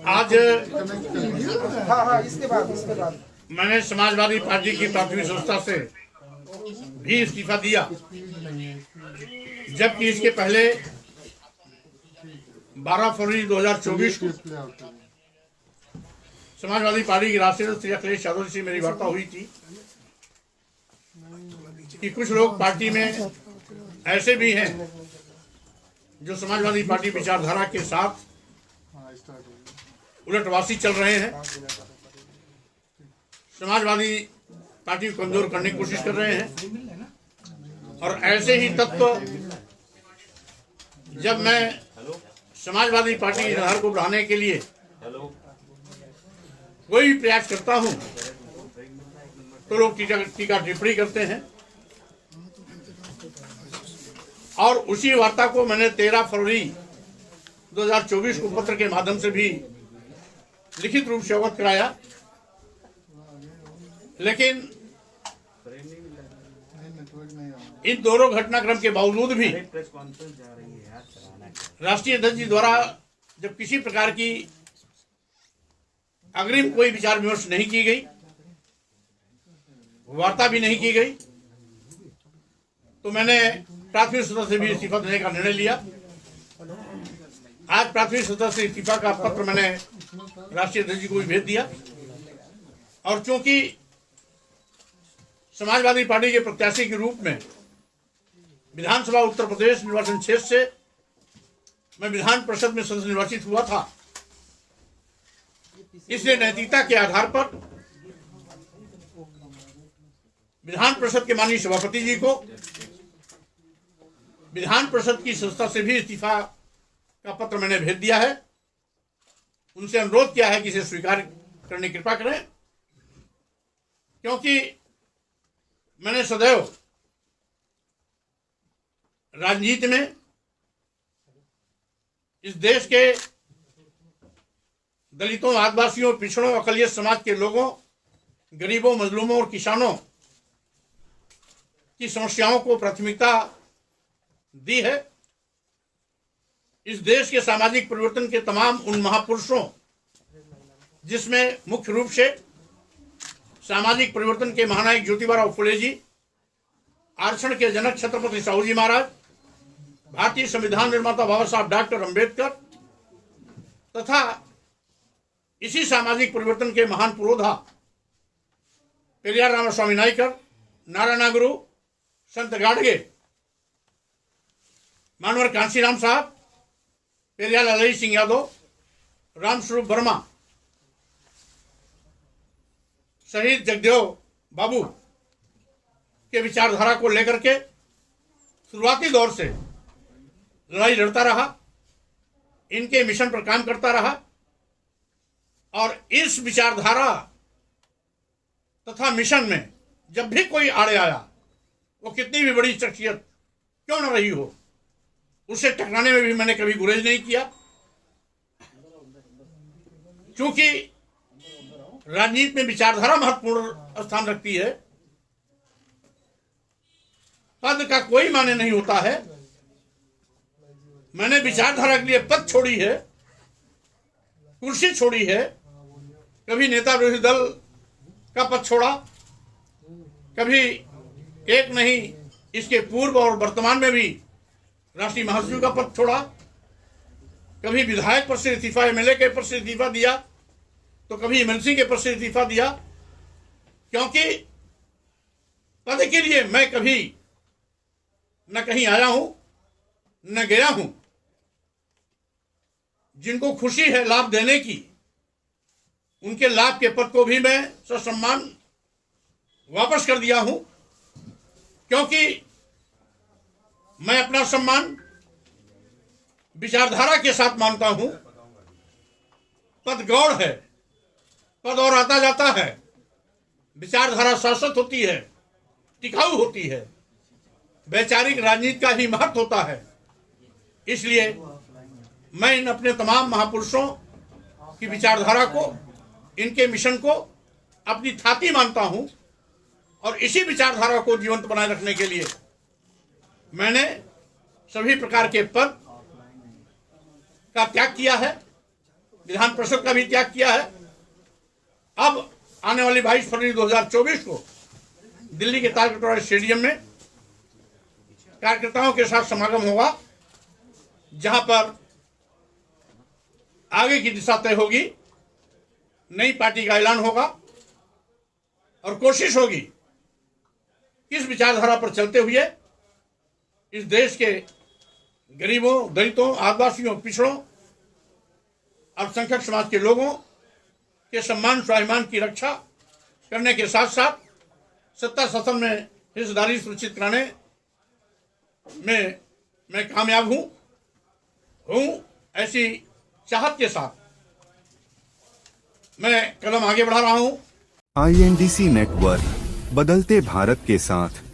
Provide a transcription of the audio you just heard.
आज इसके बाद मैंने समाजवादी पार्टी की प्राथमिक संस्था से भी इस्तीफा दिया, जबकि इसके पहले 12 फरवरी 2024 को समाजवादी पार्टी के राष्ट्रीय श्री अखिलेश यादव से मेरी वार्ता हुई थी कि कुछ लोग पार्टी में ऐसे भी हैं जो समाजवादी पार्टी विचारधारा के साथ उलटवासी चल रहे हैं, समाजवादी पार्टी को कमजोर करने की कोशिश कर रहे हैं। और ऐसे ही तत्व जब मैं समाजवादी पार्टी की आधार को बढ़ाने के लिए कोई भी प्रयास करता हूं तो लोग टीका टिप्पणी करते हैं। और उसी वार्ता को मैंने 13 फरवरी 2024 को पत्र के माध्यम से भी लिखित रूप से अवगत कराया, लेकिन इन दोनों घटनाक्रम के बावजूद भी राष्ट्रीय अध्यक्ष जी द्वारा जब किसी प्रकार की अग्रिम कोई विचार विमर्श नहीं की गई, वार्ता भी नहीं की गई, तो मैंने प्राथमिक सदस्य से भी इस्तीफा देने का निर्णय लिया। आज प्राथमिक सदस्य से इस्तीफा का पत्र मैंने राष्ट्रीय अध्यक्ष जी को भी भेज दिया। और चूंकि समाजवादी पार्टी के प्रत्याशी के रूप में विधानसभा उत्तर प्रदेश निर्वाचन क्षेत्र से मैं विधान परिषद में सदस्य निर्वाचित हुआ था, इसलिए नैतिकता के आधार पर विधान परिषद के माननीय सभापति जी को विधान परिषद की संस्था से भी इस्तीफा का पत्र मैंने भेज दिया है। उनसे अनुरोध किया है कि इसे स्वीकार करने की कृपा करें, क्योंकि मैंने सदैव राजनीति में इस देश के दलितों, आदिवासियों, पिछड़ों, अकलियत समाज के लोगों, गरीबों, मजलूमों और किसानों की समस्याओं को प्राथमिकता दी है। इस देश के सामाजिक परिवर्तन के तमाम उन महापुरुषों, जिसमें मुख्य रूप से सामाजिक परिवर्तन के महानायक ज्योतिबा फुले जी, आरक्षण के जनक छत्रपति साहू जी महाराज, भारतीय संविधान निर्माता बाबा साहब डॉक्टर अंबेडकर तथा इसी सामाजिक परिवर्तन के महान पुरोधा पेरियार रामास्वामी नायकर, नारायण गुरु, संत गाडगे, मानवर कांशीराम साहब, पेरियार लालजी सिंह यादव, रामस्वरूप वर्मा, शहीद जगदेव बाबू के विचारधारा को लेकर के शुरुआती दौर से लड़ाई लड़ता रहा, इनके मिशन पर काम करता रहा। और इस विचारधारा तथा मिशन में जब भी कोई आड़े आया, वो कितनी भी बड़ी शख्सियत क्यों न रही हो, उससे टकराने में भी मैंने कभी गुरेज नहीं किया। क्योंकि राजनीति में विचारधारा महत्वपूर्ण स्थान रखती है। पद का कोई माने नहीं होता है। मैंने विचारधारा के लिए पद छोड़ी है, कुर्सी छोड़ी है, कभी नेता विरोधी दल का पद छोड़ा, कभी एक नहीं इसके पूर्व और वर्तमान में भी राष्ट्रीय महासचिव का पद छोड़ा, कभी विधायक पद से इस्तीफा, एमएलए के पद से इस्तीफा दिया, तो कभी एमएलसी के पद से इस्तीफा दिया। क्योंकि पद के लिए मैं कभी न कहीं आया हूं न गया हूं। जिनको खुशी है लाभ देने की, उनके लाभ के पद को भी मैं ससम्मान वापस कर दिया हूं, क्योंकि मैं अपना सम्मान विचारधारा के साथ मानता हूं। पद गौड़ है, पद और आता जाता है, विचारधारा शाश्वत होती है, टिकाऊ होती है, वैचारिक राजनीति का ही महत्व होता है। इसलिए मैं इन अपने तमाम महापुरुषों की विचारधारा को, इनके मिशन को अपनी थाती मानता हूं। और इसी विचारधारा को जीवंत बनाए रखने के लिए मैंने सभी प्रकार के पद का त्याग किया है विधान परिषद का भी त्याग किया है। अब आने वाली 22 फरवरी 2024 को दिल्ली के तालकटोरा स्टेडियम में कार्यकर्ताओं के साथ समागम होगा, जहां पर आगे की दिशा तय होगी, नई पार्टी का ऐलान होगा और कोशिश होगी इस विचारधारा पर चलते हुए इस देश के गरीबों, दलितों, आदिवासियों, पिछड़ों, अल्पसंख्यक समाज के लोगों के सम्मान स्वाभिमान की रक्षा करने के साथ साथ सत्ता शासन में हिस्सेदारी सुनिश्चित कराने में मैं कामयाब हूं। ऐसी चाहत के साथ मैं कदम आगे बढ़ा रहा हूं। INDC नेटवर्क, बदलते भारत के साथ।